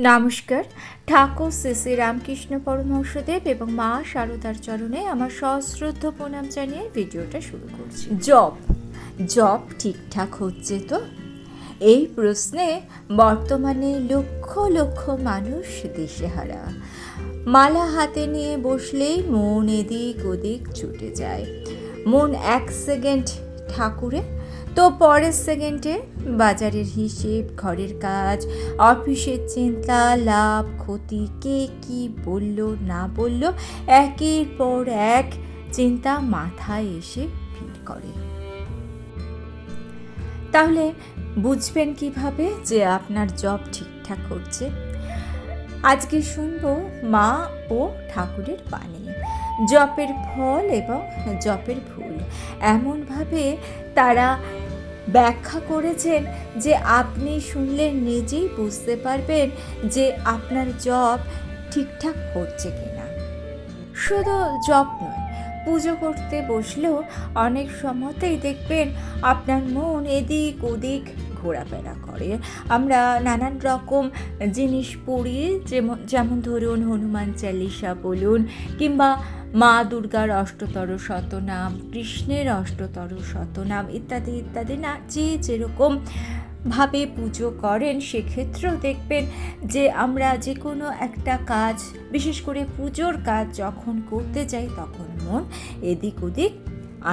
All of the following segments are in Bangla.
নমস্কার। ঠাকুর শ্রী শ্রী রামকৃষ্ণ পরমহংসদেব এবং মা শারদার চরণে আমার সশ্রদ্ধ প্রণাম জানিয়ে ভিডিওটা শুরু করছি। জব ঠিকঠাক হচ্ছে তো? এই প্রশ্নে বর্তমানে লক্ষ লক্ষ মানুষ দিশেহারা। মালা হাতে নিয়ে বসলেই মন এদিক ওদিক ছুটে যায়। মন এক সেকেন্ড ঠাকুরে, তো পরের সেকেন্ডে বাজারের হিসেব, ঘরের কাজ, অফিসের চিন্তা, লাভ ক্ষতি, কে কি বলল না বলল, একের পর এক চিন্তা মাথায় এসে ভিড় করে। তাহলে বুঝবেন কিভাবে যে আপনার জব ঠিকঠাক হচ্ছে? আজকে শুনবো মা ও ঠাকুরের বাণী, জপের ফল এবং জপের ভুল। এমনভাবে তারা ব্যাখ্যা করেছেন যে আপনি শুনলে নিজেই বুঝতে পারবেন যে আপনার জপ ঠিকঠাক হচ্ছে কিনা। শুধু জপ নয়, পুজো করতে বসলেও অনেক সময়তেই দেখবেন আপনার মন এদিক ওদিক ঘোরাফেরা করে। আমরা নানান রকম জিনিস পড়ি, যেমন ধরুন হনুমান চালিসা বলুন, কিংবা মা দুর্গার অষ্টতর শতনাম, কৃষ্ণের অষ্টতর শতনাম ইত্যাদি ইত্যাদি, না যে যেরকম ভাবে পুজো করেন সেক্ষেত্রেও দেখবেন যে আমরা যে কোনো একটা কাজ, বিশেষ করে পুজোর কাজ যখন করতে যাই তখন মন এদিক ওদিক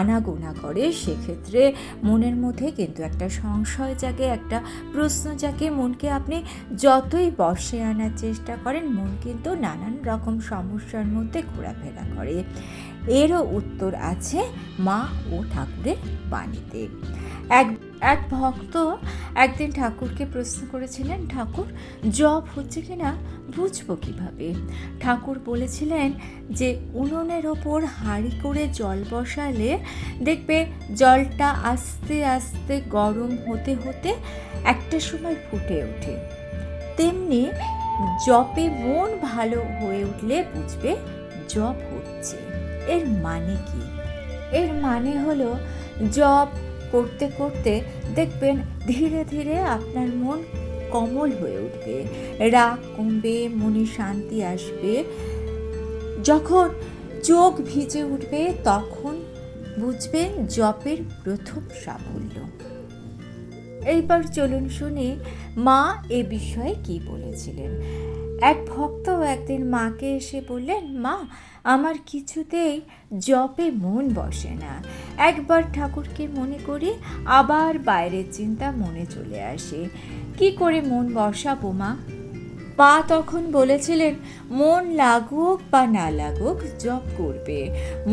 আনাগোনা করে। সেক্ষেত্রে মনের মধ্যে কিন্তু একটা সংশয় জাগে, একটা প্রশ্ন জাগে। মনকে আপনি যতই বশে আনার চেষ্টা করেন, মন কিন্তু নানান রকম সমস্যার মধ্যে ঘোরাফেরা করে। এরও উত্তর আছে মা ও ঠাকুরের বাণীতে। এক ভক্ত একদিন ঠাকুরকে প্রশ্ন করেছিলেন, ঠাকুর জপ হচ্ছে কিনা বুঝবো কিভাবে? ঠাকুর বলেছিলেন যে উনুনের ওপর হাঁড়ি করে জল বসালে দেখবে জলটা আস্তে আস্তে গরম হতে হতে একটা সময় ফুটে ওঠে। তেমনি জপে মন ভালো হয়ে উঠলে বুঝবে জপ হচ্ছে। এর মানে কি? এর মানে হলো জপ করতে করতে দেখবেন ধীরে ধীরে আপনার মন কোমল হয়ে উঠবে, রাগ কমবে, মনে শান্তি আসবে। যখন চোখ ভিজে উঠবে তখন বুঝবেন জপের প্রথম সাফল্য। এইবার চলুন শুনি মা এ বিষয়ে কি বলেছিলেন। এক ভক্ত একদিন মাকে এসে বললেন, মা আমার কিছুতেই জপে মন বসে না। একবার ঠাকুরকে মনে করি, আবার বাইরের চিন্তা মনে চলে আসে। কি করে মন বসাবো মা? মা তখন বলেছিলেন, মন লাগুক বা না লাগুক জপ করবে।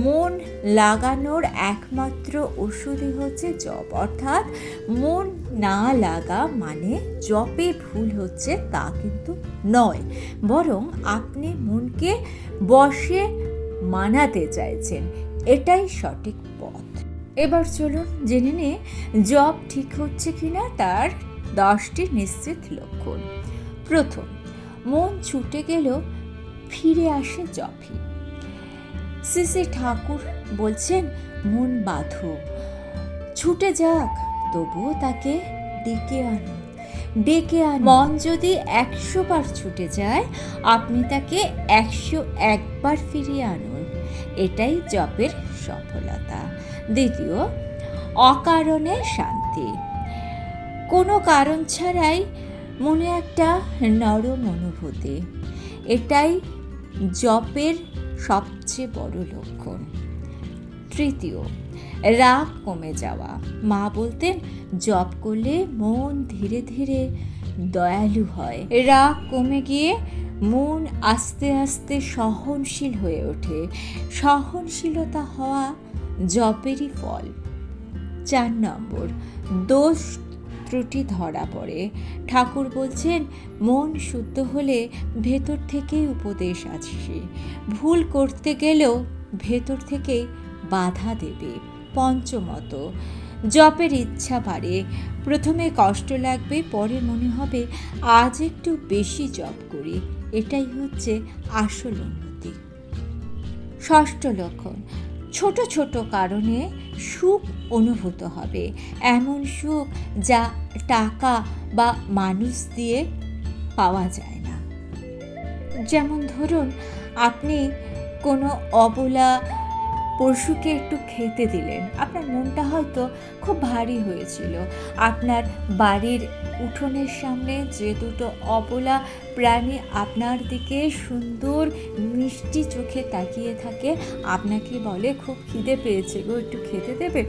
মন লাগানোর একমাত্র ওষুধই হচ্ছে জপ। অর্থাৎ মন না লাগা মানে জপে ভুল হচ্ছে তা কিন্তু নয়, বরং আপনি মনকে বশে মানাতে চাইছেন। এটাই সঠিক পথ। এবার চলুন জেনে নিই জপ ঠিক হচ্ছে কিনা তার 10টি নিশ্চিত লক্ষণ। প্রথম, মন ছুটে গেল ফিরে আসে জপই। শ্রী শ্রী ঠাকুর বলছেন, মন বাঁধো, ছুটে যাক, তবুও তাকে ডেকে আনো। মন যদি 100 বার ছুটে যায়, আপনি তাকে 101 বার ফিরিয়ে আনুন। এটাই জপের সফলতা। দ্বিতীয়, অকারণে শান্তি। কোনো কারণ ছাড়াই মনে একটা নরম অনুভূতি, এটাই জপের সবচেয়ে বড় লক্ষণ। তৃতীয়, রাগ কমে যাওয়া। মা বলতেন, জপ করলে মন ধীরে ধীরে দয়ালু হয়। রাগ কমে গিয়ে মন আস্তে আস্তে সহনশীল হয়ে ওঠে। সহনশীলতা হওয়া জপেরই ফল। 4 নম্বর, দোষ ত্রুটি ধরা পড়ে। ঠাকুর বলছেন, মন শুদ্ধ হলে ভেতর থেকেই উপদেশ আসে। ভুল করতে গেলেও ভেতর থেকেই বাধা দেবে। পঞ্চমত, জপের ইচ্ছা বাড়ে। প্রথমে কষ্ট লাগবে, পরে মনে হবে আজ একটু বেশি জপ করি। এটাই হচ্ছে আসল উন্নতি। ষষ্ঠ লক্ষণ, ছোট ছোট কারণে সুখ অনুভূত হবে। এমন সুখ যা টাকা বা মানুষ দিয়ে পাওয়া যায় না। যেমন ধরুন, আপনি কোনো অবলা পশুকে একটু খেতে দিলেন, আপনার মনটা হয়তো খুব ভারী হয়েছিল। আপনার বাড়ির উঠোনের সামনে যে দুটো অবলা প্রাণী আপনার দিকে সুন্দর মিষ্টি চোখে তাকিয়ে থাকে, আপনাকে বলে খুব খিদে পেয়েছে গো, একটু খেতে দেবে?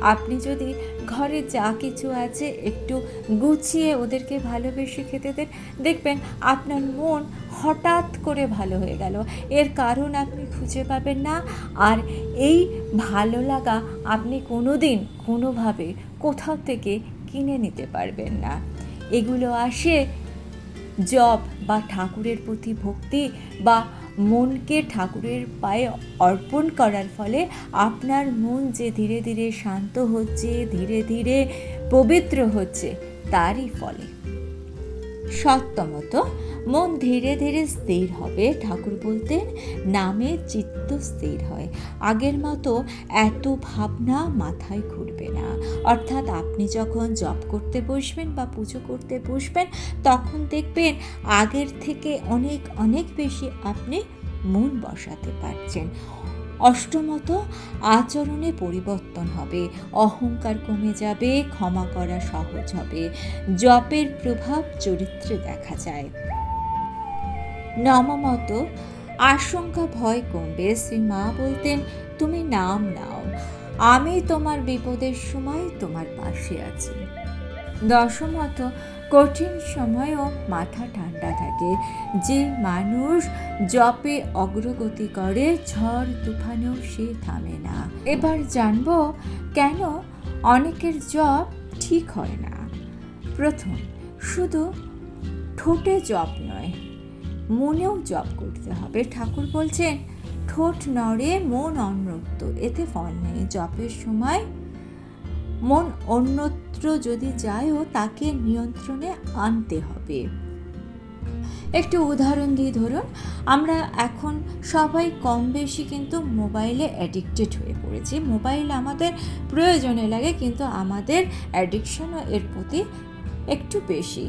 আপনি যদি ঘরে যা কিছু আছে একটু গুছিয়ে ওদেরকে ভালোবেসে খেতে দেন, দেখবেন আপনার মন হঠাৎ করে ভালো হয়ে গেল। এর কারণ আপনি খুঁজে পাবেন না, আর এই ভালো লাগা আপনি কোনো দিন কোনোভাবে কোথাও থেকে কিনে নিতে পারবেন না। এগুলো আসে জপ বা ঠাকুরের প্রতি ভক্তি বা মনকে ঠাকুরের পায়ে অর্পণ করার ফলে আপনার মন যে ধীরে ধীরে শান্ত হচ্ছে, ধীরে ধীরে পবিত্র হচ্ছে, তারই ফলে। সত্যমত মন ধীরে ধীরে স্থির হবে। ঠাকুর বলতেন, নামে চিত্ত স্থির হয়। আগের মতো এত ভাবনা মাথায় ঘুরবে না। অর্থাৎ আপনি যখন জপ করতে বসবেন বা পুজো করতে বসবেন, তখন দেখবেন আগের থেকে অনেক অনেক বেশি আপনি মন বসাতে পারছেন। অষ্টমত, আচরণে পরিবর্তন হবে, অহংকার কমে যাবে, ক্ষমা করা সহজ হবে। জপের প্রভাব চরিত্রে দেখা যায়। নবমত, আশঙ্কা ভয় কমবে। শ্রী মা বলতেন, তুমি নাম নাও, আমি তোমার বিপদের সময় তোমার পাশে আছি। দশমত, কঠিন সময়েও মাথা ঠান্ডা থাকে। যে মানুষ জপে অগ্রগতি করে, ঝড় তুফানেও সে থামে না। এবার জানবো কেন অনেকের জপ ঠিক হয় না। প্রথম, শুধু ঠোঁটে জপ নয়, মনেও জপ করতে হবে। ঠাকুর বলছেন, ঠোঁট নড়ে মন অন্যত্র, এতে ফল নেই। জপের সময় মন অন্যত্র যদি যায়ও, তাকে নিয়ন্ত্রণে আনতে হবে। একটু উদাহরণ দিয়ে ধরুন, আমরা এখন সবাই কম বেশি কিন্তু মোবাইলে অ্যাডিক্টেড হয়ে পড়েছি। মোবাইল আমাদের প্রয়োজনে লাগে, কিন্তু আমাদের অ্যাডিকশনও এর প্রতি একটু বেশি।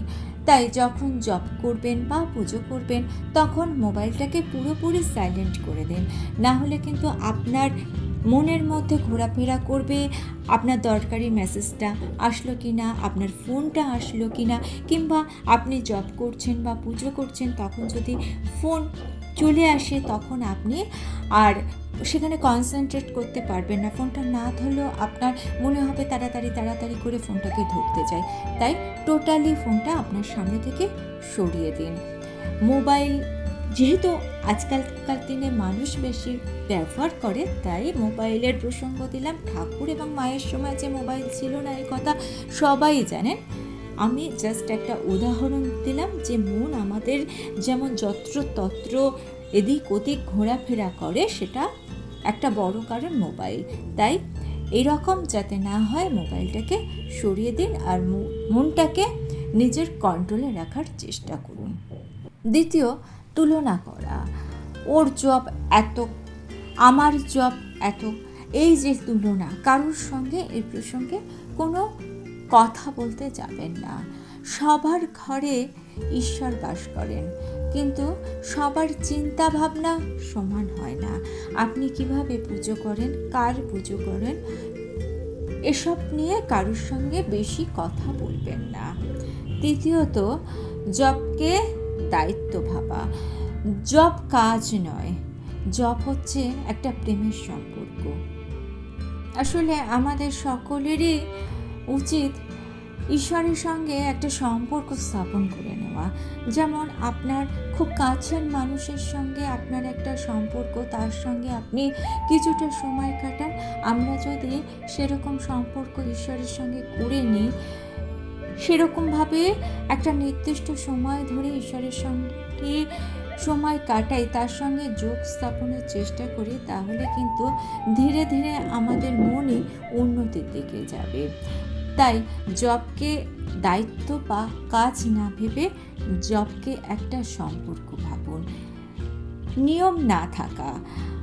তাই যখন জপ করবেন বা পুজো করবেন, তখন মোবাইলটাকে পুরোপুরি সাইলেন্ট করে দিন। না হলে কিন্তু আপনার মনের মধ্যে ঘোরাফেরা করবে, আপনার দরকারি মেসেজটা আসলো কি না, আপনার ফোনটা আসলো কি না, কিংবা আপনি জব করছেন বা পুজো করছেন, তখন যদি ফোন চলে আসে, তখন আপনি আর সেখানে কনসেন্ট্রেট করতে পারবেন না। ফোনটা না ধরলেও আপনার মনে হবে তাড়াতাড়ি করে ফোনটাকে ধরতে চাই। তাই টোটালি ফোনটা আপনার সামনে থেকে সরিয়ে দিন। মোবাইল যেহেতু আজকালকার দিনে মানুষ বেশি ব্যবহার করে, তাই মোবাইলের প্রসঙ্গ দিলাম। ঠাকুর এবং মায়ের সময় যে মোবাইল ছিল না, এই কথা সবাই জানেন। আমি জাস্ট একটা উদাহরণ দিলাম যে মন আমাদের যেমন যত্রতত্র এদিক ওদিক ঘোরাফেরা করে, সেটা একটা বড় কারণ মোবাইল। তাই এরকম যাতে না হয়, মোবাইলটাকে সরিয়ে দিন আর মনটাকে নিজের কন্ট্রোলে রাখার চেষ্টা করুন। দ্বিতীয়, তুলনা করা। ওর জব এত, আমার জব এত, এই যে তুলনা, কারোর সঙ্গে এই প্রসঙ্গে কোনো কথা বলতে যাবেন না। সবার ঘরে ঈশ্বর বাস করেন, কিন্তু সবার চিন্তা ভাবনা সমান হয় না। আপনি কিভাবে পুজো করেন, কার পুজো করেন, এসব নিয়ে কারোর সঙ্গে বেশি কথা বলবেন না। তৃতীয়ত, জবকে দায়িত্ব ভাবা। জব কাজ নয়, জব হচ্ছে একটা প্রেমের সম্পর্ক। আসলে আমাদের সকলেরই উচিত ঈশ্বরের সঙ্গে একটা সম্পর্ক স্থাপন করে নেওয়া। যেমন আপনার খুব কাছের মানুষের সঙ্গে আপনার একটা সম্পর্ক, তার সঙ্গে আপনি কিছুটা সময় কাটান। আমরা যদি সেরকম সম্পর্ক ঈশ্বরের সঙ্গে করে নিই, সেরকমভাবে একটা নির্দিষ্ট সময় ধরে ঈশ্বরের সঙ্গে সময় কাটাই, তার সঙ্গে যোগ স্থাপনের চেষ্টা করি, তাহলে কিন্তু ধীরে ধীরে আমাদের মনে উন্নতির দিকে যাবে। তাই জবকে দায়িত্ব বা কাজ না ভেবে জবকে একটা সম্পর্ক ভাবুন। নিয়ম না থাকা,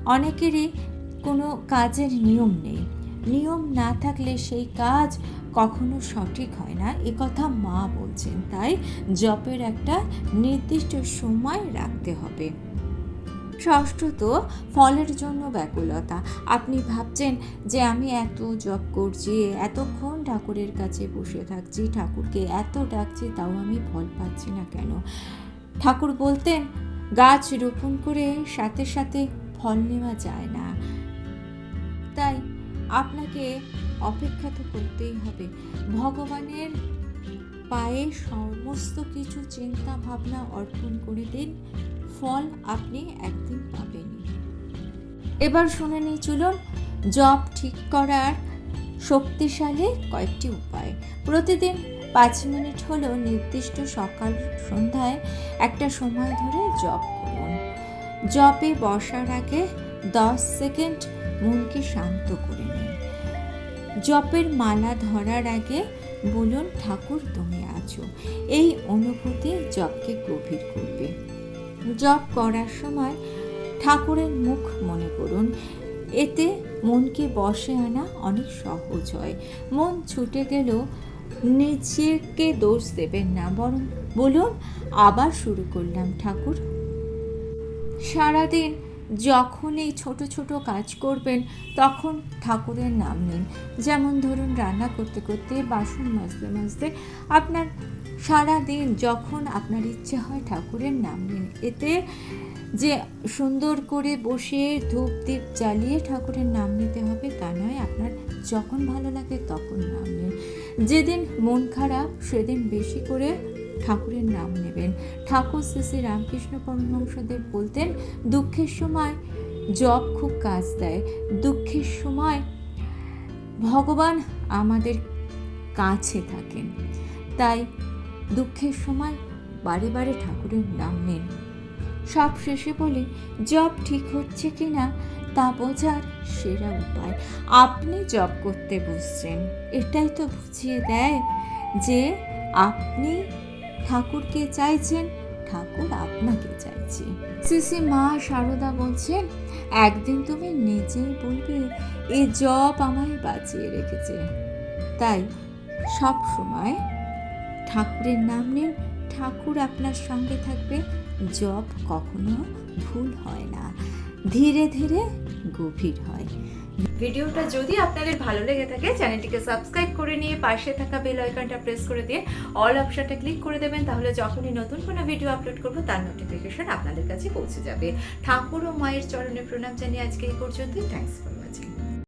অনেকেরই কোনো কাজের নিয়ম নেই। নিয়ম না থাকলে সেই কাজ কখনো সঠিক হয় না, একথা মা বলছেন। তাই জপের একটা নির্দিষ্ট সময় রাখতে হবে। ষষ্ঠত, ফলের জন্য ব্যাকুলতা। আপনি ভাবছেন যে আমি এত জপ করছি, এতক্ষণ ঠাকুরের কাছে বসে থাকছি, ঠাকুরকে এত ডাকছি, তাও আমি ফল পাচ্ছি না কেন? ঠাকুর বলতেন গাছ রোপণ করে সাথে সাথে ফল নেওয়া যায় না। তাই আপনাকে অপেক্ষা তো করতেই হবে। ভগবানের পায়ে সমস্ত কিছু চিন্তা ভাবনা অর্পণ করে দিন, ফল আপনি একদিন পাবেনই। এবার শুনে নিই, চলুন জব ঠিক করার শক্তিশালী কয়েকটি উপায়। প্রতিদিন 5 মিনিট হলো নির্দিষ্ট সকাল সন্ধ্যায় একটা সময় ধরে জপ করুন। জপে বসার আগে 10 সেকেন্ড মনকে শান্ত করে নিন। জপের মালা ধরার আগে বলুন ঠাকুর তুমি আছো। এই অনুভূতি জপকে গভীর করবে। জপ করার সময় ঠাকুরের মুখ মনে করুন, এতে মনকে বশে আনা অনেক সহজ হয়। মন ছুটে গেলেও নিজেকে দোষ দেবেন না, বরং বলুন আবার শুরু করলাম ঠাকুর। সারাদিন যখন এই ছোট ছোট কাজ করবেন তখন ঠাকুরের নাম নিন। যেমন ধরুন রান্না করতে করতে, বাসন মাজতে মাজতে, আপনার সারাদিন যখন আপনার ইচ্ছে হয় ঠাকুরের নাম নিন। এতে যে সুন্দর করে বসে ধূপ দীপ জ্বালিয়ে ঠাকুরের নাম নিতে হবে তা নয়, আপনার যখন ভালো লাগে তখন নাম নিন। যেদিন মন খারাপ সেদিন বেশি করে ঠাকুরের নাম নেবেন। ঠাকুর শ্রী শ্রী রামকৃষ্ণ পরমহংসদেব বলতেন দুঃখের সময় জপ খুব কাজ দেয়। দুঃখের সময় ভগবান আমাদের কাছে থাকেন, তাই দুঃখের সময় বারে বারে ঠাকুরের নাম নিন। সব শেষে বলি, জব ঠিক হচ্ছে কিনা তা বোঝার সেরা উপায় আপনি জব করতে বসছেন, এটাই তো বুঝিয়ে দেয় যে আপনি ঠাকুরকে চাইছেন, ঠাকুর আপনাকে চাইছে। শ্রী মা শারদা বলছেন একদিন তুমি নিজেই বলবে এ জব আমায় বাঁচিয়ে রেখেছে। তাই সব সময় ঠাকুরের নাম নিন, ঠাকুর আপনার সঙ্গে থাকবে। জব কখনো ভুল হয় না, ধীরে ধীরে গভীর হয়। ভিডিওটা যদি আপনাদের ভালো লেগে থাকে চ্যানেলটিকে সাবস্ক্রাইব করে নিয়ে পাশে থাকা বেল আইকনটা প্রেস করে দিয়ে অল অপশনটা ক্লিক করে দেবেন, তাহলে যখনই নতুন কোনো ভিডিও আপলোড করব তার নোটিফিকেশন আপনাদের কাছে পৌঁছে যাবে। ঠাকুর ও মায়ের চরণে প্রণাম জানিয়ে আজকে এই পর্যন্তই। থ্যাঙ্কস।